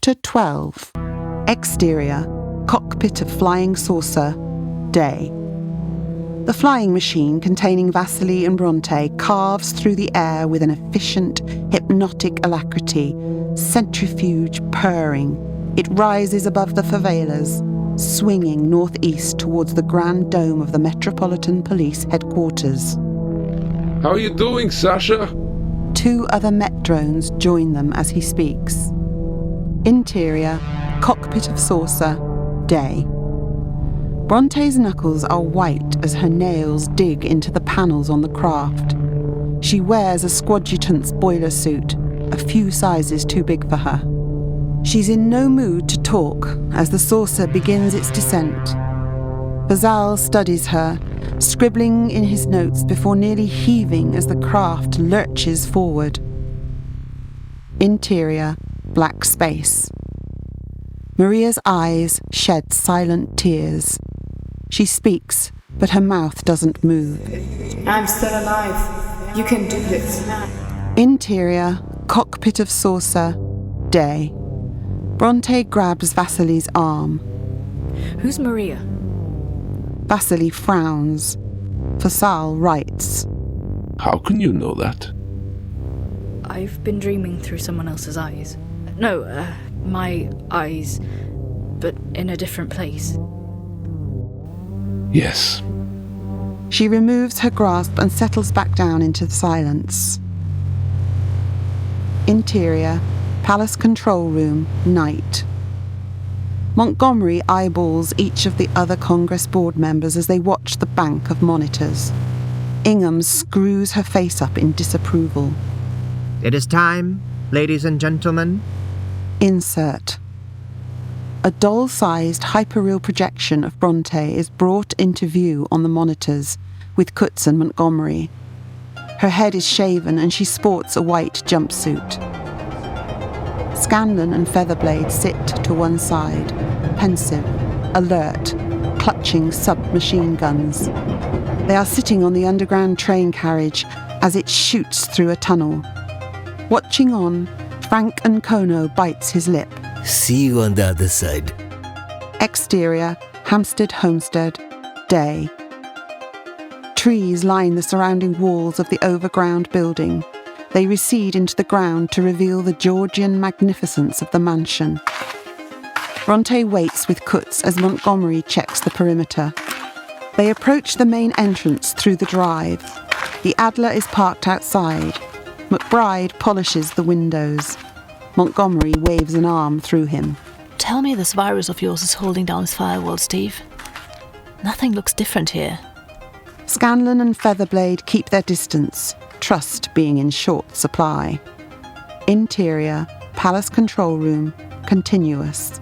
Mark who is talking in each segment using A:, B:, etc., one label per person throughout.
A: Chapter 12. Exterior, cockpit of flying saucer, day. The flying machine containing Vasily and Brontay carves through the air with an efficient, hypnotic alacrity, centrifuge purring. It rises above the favelas, swinging northeast towards the grand dome of the Metropolitan Police headquarters.
B: How are you doing, Sasha?
A: 2 other Met drones join them as he speaks. Interior, cockpit of saucer, day. Brontay's knuckles are white as her nails dig into the panels on the craft. She wears a squadjutant's boiler suit, a few sizes too big for her. She's in no mood to talk as the saucer begins its descent. Bazal studies her, scribbling in his notes before nearly heaving as the craft lurches forward. Interior, black space. Maria's eyes shed silent tears. She speaks, but her mouth doesn't move.
C: I'm still alive. You can do this.
A: Interior, cockpit of saucer, day. Brontay grabs Vasily's arm.
D: Who's Maria?
A: Vasily frowns. Fasal writes.
B: How can you know that?
D: I've been dreaming through someone else's eyes. No, my eyes, but in a different place.
B: Yes.
A: She removes her grasp and settles back down into the silence. Interior, palace control room, night. Montgomery eyeballs each of the other Congress board members as they watch the bank of monitors. Ingham screws her face up in disapproval.
E: It is time, ladies and gentlemen.
A: Insert. A doll-sized hyperreal projection of Brontay is brought into view on the monitors with Kutz and Montgomery. Her head is shaven and she sports a white jumpsuit. Scanlon and Featherblade sit to one side, pensive, alert, clutching submachine guns. They are sitting on the underground train carriage as it shoots through a tunnel. Watching on, Frank Nkono bites his lip.
F: See you on the other side.
A: Exterior, Hampstead Homestead, day. Trees line the surrounding walls of the overground building. They recede into the ground to reveal the Georgian magnificence of the mansion. Brontay waits with Kutz as Montgomery checks the perimeter. They approach the main entrance through the drive. The Adler is parked outside. McBride polishes the windows. Montgomery waves an arm through him.
G: Tell me this virus of yours is holding down his firewall, Steve. Nothing looks different here.
A: Scanlon and Featherblade keep their distance, trust being in short supply. Interior, palace control room, continuous.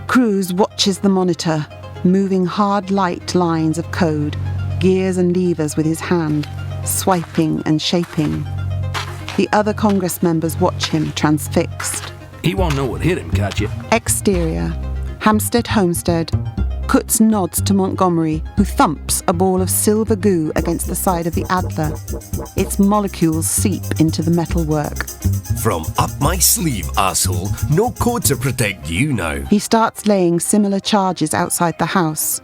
A: Cruz watches the monitor, moving hard light lines of code, gears and levers with his hand, swiping and shaping. The other Congress members watch him transfixed.
F: He won't know what hit him, catch you.
A: Exterior, Hampstead Homestead. Kutz nods to Montgomery, who thumps a ball of silver goo against the side of the Adler. Its molecules seep into the metalwork.
F: From up my sleeve, asshole. No code to protect you now.
A: He starts laying similar charges outside the house.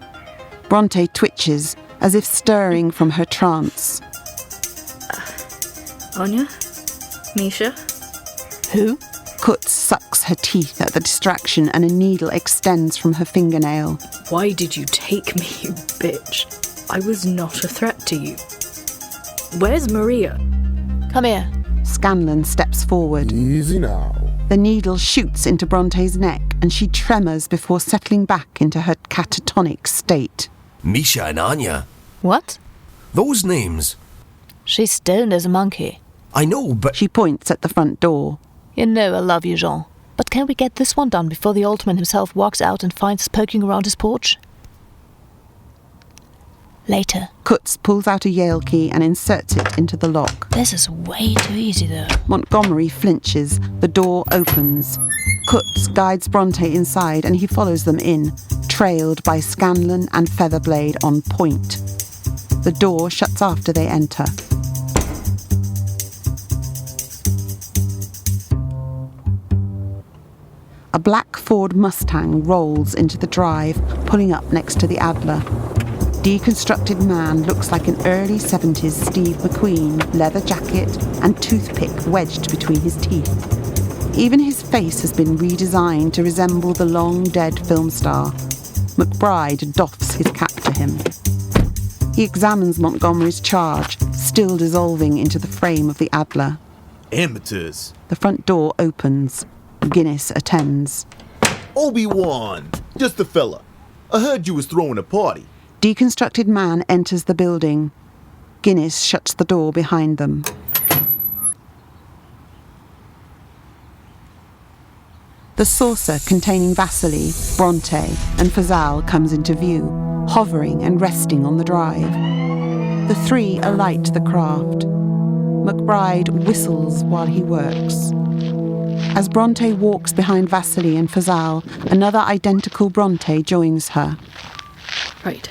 A: Brontay twitches, as if stirring from her trance.
D: Anya? Misha?
G: Who?
A: Kutz sucks her teeth at the distraction and a needle extends from her fingernail.
D: Why did you take me, you bitch? I was not a threat to you. Where's Maria?
G: Come here.
A: Scanlon steps forward.
H: Easy now.
A: The needle shoots into Brontay's neck and she tremors before settling back into her catatonic state.
F: Misha and Anya.
G: What?
F: Those names.
G: She's stoned as a monkey.
F: I know, but...
A: She points at the front door.
G: You know I love you, Jean. But can we get this one done before the old man himself walks out and finds us poking around his porch? Later.
A: Kutz pulls out a Yale key and inserts it into the lock.
G: This is way too easy, though.
A: Montgomery flinches. The door opens. Kutz guides Brontay inside and he follows them in, trailed by Scanlon and Featherblade on point. The door shuts after they enter. A black Ford Mustang rolls into the drive, pulling up next to the Adler. Deconstructed man looks like an early 70s Steve McQueen, leather jacket and toothpick wedged between his teeth. Even his face has been redesigned to resemble the long-dead film star. McBride doffs his cap to him. He examines Montgomery's charge, still dissolving into the frame of the Adler.
H: Amateurs.
A: The front door opens. Guinness attends.
H: Obi-Wan, just the fella. I heard you was throwing a party.
A: Deconstructed man enters the building. Guinness shuts the door behind them. The saucer containing Vasily, Brontay, and Fazal comes into view, hovering and resting on the drive. The three alight the craft. McBride whistles while he works. As Brontay walks behind Vasily and Fazal, another identical Brontay joins her.
D: Right.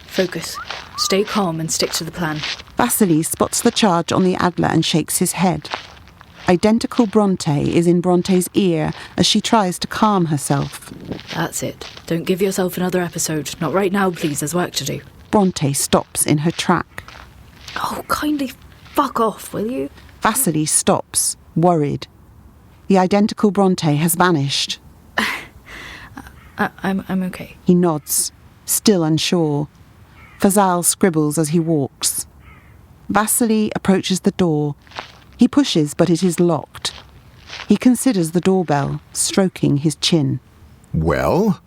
D: Focus. Stay calm and stick to the plan.
A: Vasily spots the charge on the Adler and shakes his head. Identical Brontay is in Brontay's ear as she tries to calm herself.
D: That's it. Don't give yourself another episode. Not right now, please. There's work to do.
A: Brontay stops in her track.
D: Oh, kindly fuck off, will you?
A: Vasily stops, worried. The identical Brontay has vanished.
D: I'm okay.
A: He nods, still unsure. Fazal scribbles as he walks. Vasily approaches the door. He pushes, but it is locked. He considers the doorbell, stroking his chin.
F: Well?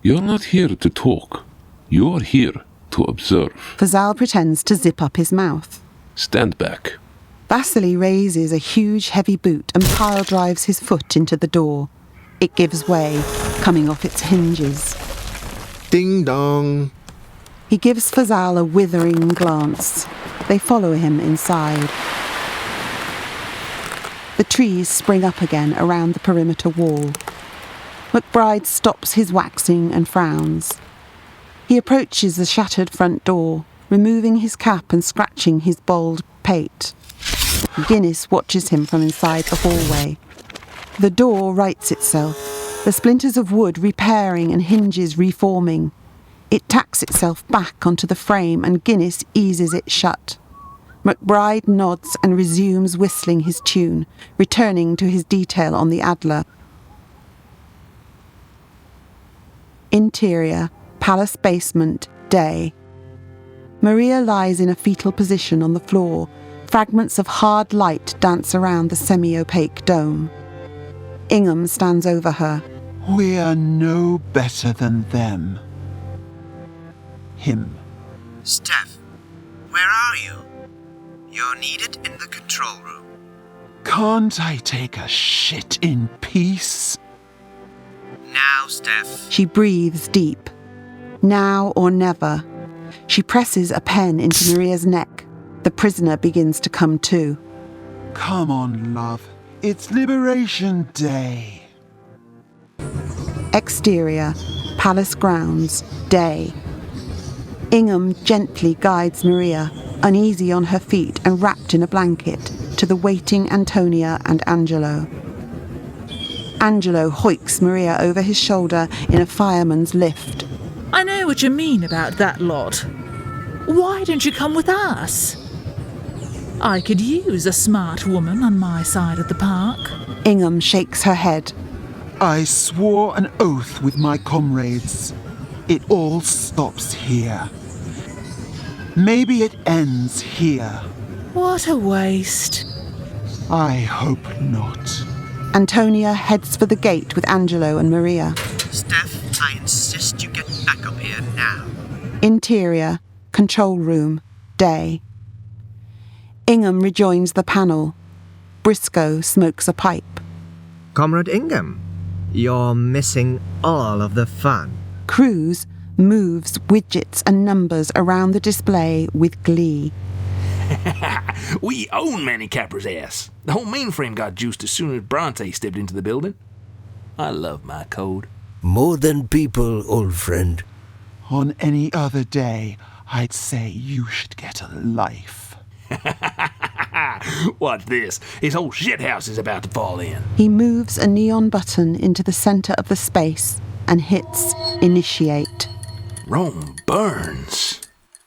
B: You're not here to talk. You're here to observe.
A: Fazal pretends to zip up his mouth.
B: Stand back.
A: Vasily raises a huge heavy boot and pile drives his foot into the door. It gives way, coming off its hinges.
F: Ding dong.
A: He gives Fazal a withering glance. They follow him inside. The trees spring up again around the perimeter wall. McBride stops his waxing and frowns. He approaches the shattered front door, removing his cap and scratching his bald pate. Guinness watches him from inside the hallway. The door rights itself, the splinters of wood repairing and hinges reforming. It tacks itself back onto the frame and Guinness eases it shut. McBride nods and resumes whistling his tune, returning to his detail on the Adler. Interior, palace basement, day. Maria lies in a fetal position on the floor. Fragments of hard light dance around the semi-opaque dome. Ingham stands over her.
I: We're no better than them. Him.
E: Steph, where are you? You're needed in the control room.
I: Can't I take a shit in peace?
E: Now, Steph.
A: She breathes deep. Now or never. She presses a pen into Maria's neck. The prisoner begins to come to.
I: Come on, love. It's Liberation Day.
A: Exterior, palace grounds, day. Ingham gently guides Maria, uneasy on her feet and wrapped in a blanket, to the waiting Antonia and Angelo. Angelo hoiks Maria over his shoulder in a fireman's lift.
J: I know what you mean about that lot. Why don't you come with us? I could use a smart woman on my side of the park.
A: Ingham shakes her head.
I: I swore an oath with my comrades. It all stops here. Maybe it ends here.
J: What a waste.
I: I hope not.
A: Antonia heads for the gate with Angelo and Maria.
E: Steph, I insist you get back up here now.
A: Interior, control room, day. Ingham rejoins the panel. Briscoe smokes a pipe.
E: Comrade Ingham, you're missing all of the fun.
A: Cruz moves widgets and numbers around the display with glee.
K: We own Mannycapra's ass. The whole mainframe got juiced as soon as Brontay stepped into the building. I love my code.
F: More than people, old friend.
I: On any other day, I'd say you should get a life.
K: Watch this. His whole shithouse is about to fall in.
A: He moves a neon button into the center of the space and hits Initiate.
K: Rome burns.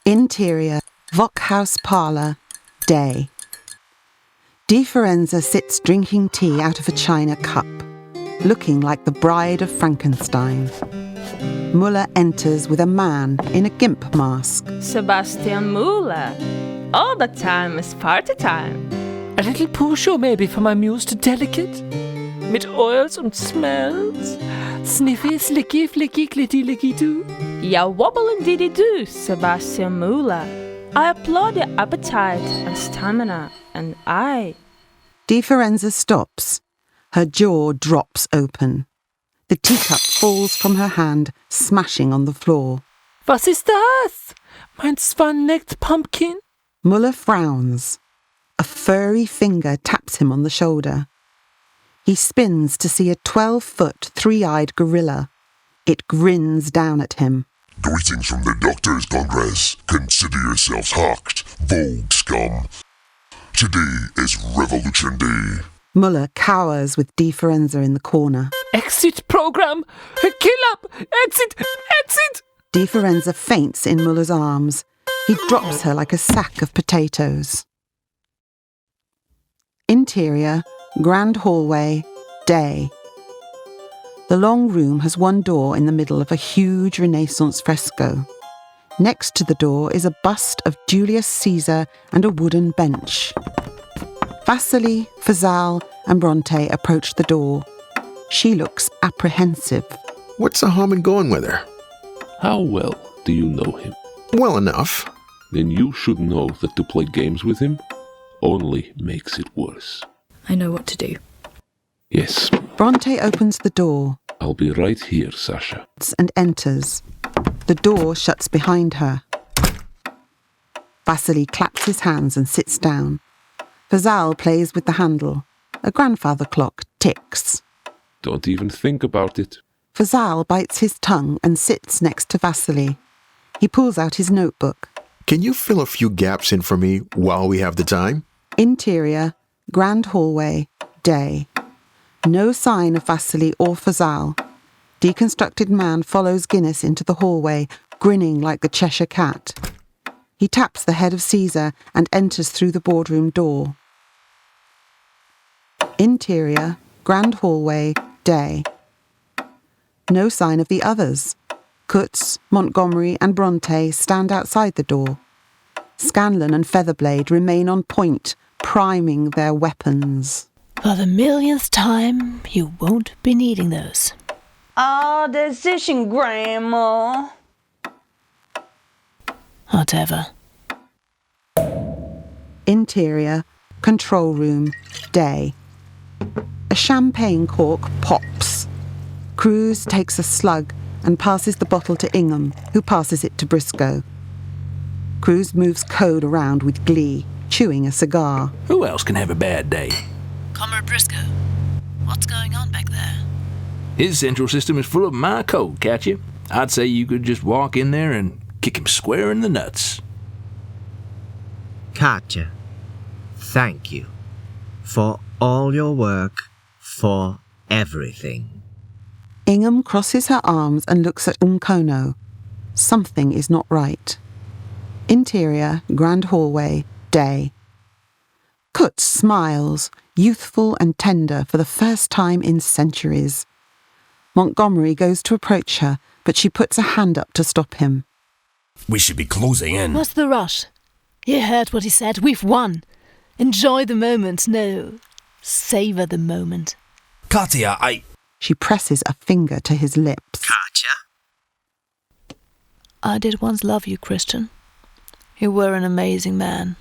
A: Interior, Voc House Parlour, day. Di Firenze sits drinking tea out of a china cup, looking like the bride of Frankenstein. Muller enters with a man in a gimp mask.
L: Sebastian Muller. All the time is party time.
M: A little pusho maybe for my muse to delicate? Mit oils und smells? Sniffy, slicky, flicky, clitty, licky too?
L: Ya wobble and diddy do, Sebastian Muller. I applaud your appetite and stamina, and I...
A: Di Firenze stops. Her jaw drops open. The teacup falls from her hand, smashing on the floor.
M: Was ist das? Mein zwei-necked pumpkin?
A: Muller frowns. A furry finger taps him on the shoulder. He spins to see a 12-foot, three-eyed gorilla. It grins down at him.
N: Greetings from the Doctors' Congress. Consider yourselves hocked, Vogue scum. Today is Revolution Day.
A: Muller cowers with Di Firenze in the corner.
M: Exit program! Kill up! Exit! Exit!
A: Di Firenze faints in Muller's arms. He drops her like a sack of potatoes. Interior, grand hallway, day. The long room has one door in the middle of a huge Renaissance fresco. Next to the door is a bust of Julius Caesar and a wooden bench. Vasily, Fazal and Brontay approach the door. She looks apprehensive.
O: What's the harm in going with her?
B: How well do you know him?
O: Well enough.
B: Then you should know that to play games with him only makes it worse.
D: I know what to do.
B: Yes.
A: Brontay opens the door.
B: I'll be right here, Sasha.
A: And enters. The door shuts behind her. Vasily claps his hands and sits down. Fazal plays with the handle. A grandfather clock ticks.
B: Don't even think about it.
A: Fazal bites his tongue and sits next to Vasily. He pulls out his notebook.
O: Can you fill a few gaps in for me while we have the time?
A: Interior, grand hallway, day. No sign of Vasily or Fazal. Deconstructed man follows Guinness into the hallway, grinning like the Cheshire Cat. He taps the head of Caesar and enters through the boardroom door. Interior, grand hallway, day. No sign of the others. Kutz, Montgomery and Brontay stand outside the door. Scanlon and Featherblade remain on point, priming their weapons.
G: For the millionth time, you won't be needing those.
L: Our decision, Grandma.
G: Whatever.
A: Interior, control room, day. A champagne cork pops. Cruz takes a slug and passes the bottle to Ingham, who passes it to Briscoe. Cruz moves code around with glee, chewing a cigar.
K: Who else can have a bad day?
G: Comrade Briscoe, what's going on back there?
K: His central system is full of my code, catch you? I'd say you could just walk in there and kick him square in the nuts.
E: Katya, thank you for all your work, for everything.
A: Ingham crosses her arms and looks at Unkono. Something is not right. Interior, grand hallway, day. Kutz smiles, youthful and tender for the first time in centuries. Montgomery goes to approach her, but she puts a hand up to stop him.
F: We should be closing in.
G: What's the rush? You heard what he said. We've won. Enjoy the moment. No, savor the moment.
F: Katya,
A: She presses a finger to his lips.
E: Katya?
G: I did once love you, Christian. You were an amazing man,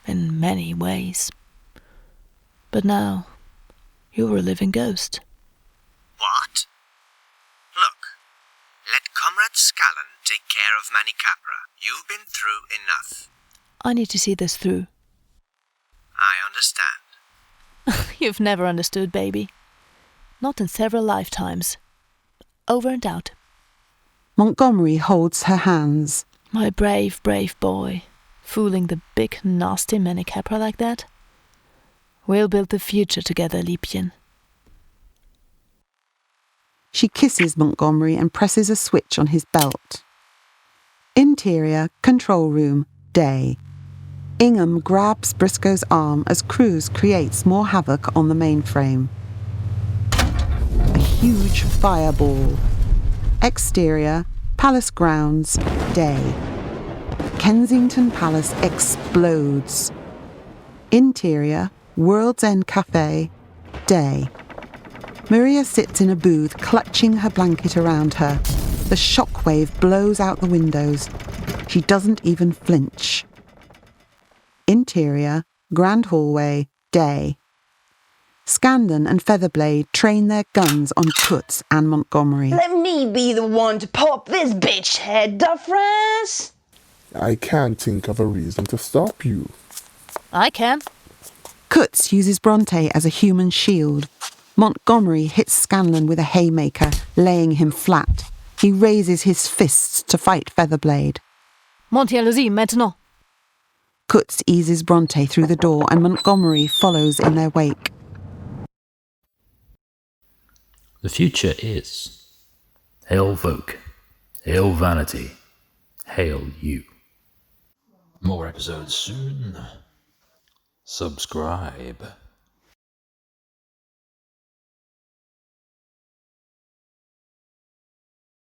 G: in many ways. But now, you're a living ghost.
E: What? Look, let Comrade Scallon take care of Mannycapra. You've been through enough.
G: I need to see this through.
E: I understand.
G: You've never understood, baby. Not in several lifetimes. Over and out.
A: Montgomery holds her hands.
G: My brave, brave boy. Fooling the big, nasty Mannycapra like that? We'll build the future together, Liebchen.
A: She kisses Montgomery and presses a switch on his belt. Interior, control room, day. Ingham grabs Briscoe's arm as Cruz creates more havoc on the mainframe. A huge fireball. Exterior, palace grounds, day. Kensington Palace explodes. Interior, World's End Cafe, day. Maria sits in a booth, clutching her blanket around her. The shockwave blows out the windows. She doesn't even flinch. Interior, grand hallway, day. Scandon and Featherblade train their guns on Kutz and Montgomery.
P: Let me be the one to pop this bitch head, Duffress!
Q: I can't think of a reason to stop you.
G: I can.
A: Kutz uses Brontay as a human shield. Montgomery hits Scanlan with a haymaker, laying him flat. He raises his fists to fight Featherblade.
G: Monty, allons-y, maintenant.
A: Kutz eases Brontay through the door and Montgomery follows in their wake.
R: The future is. Hail folk, hail vanity, hail you. More episodes soon. Subscribe.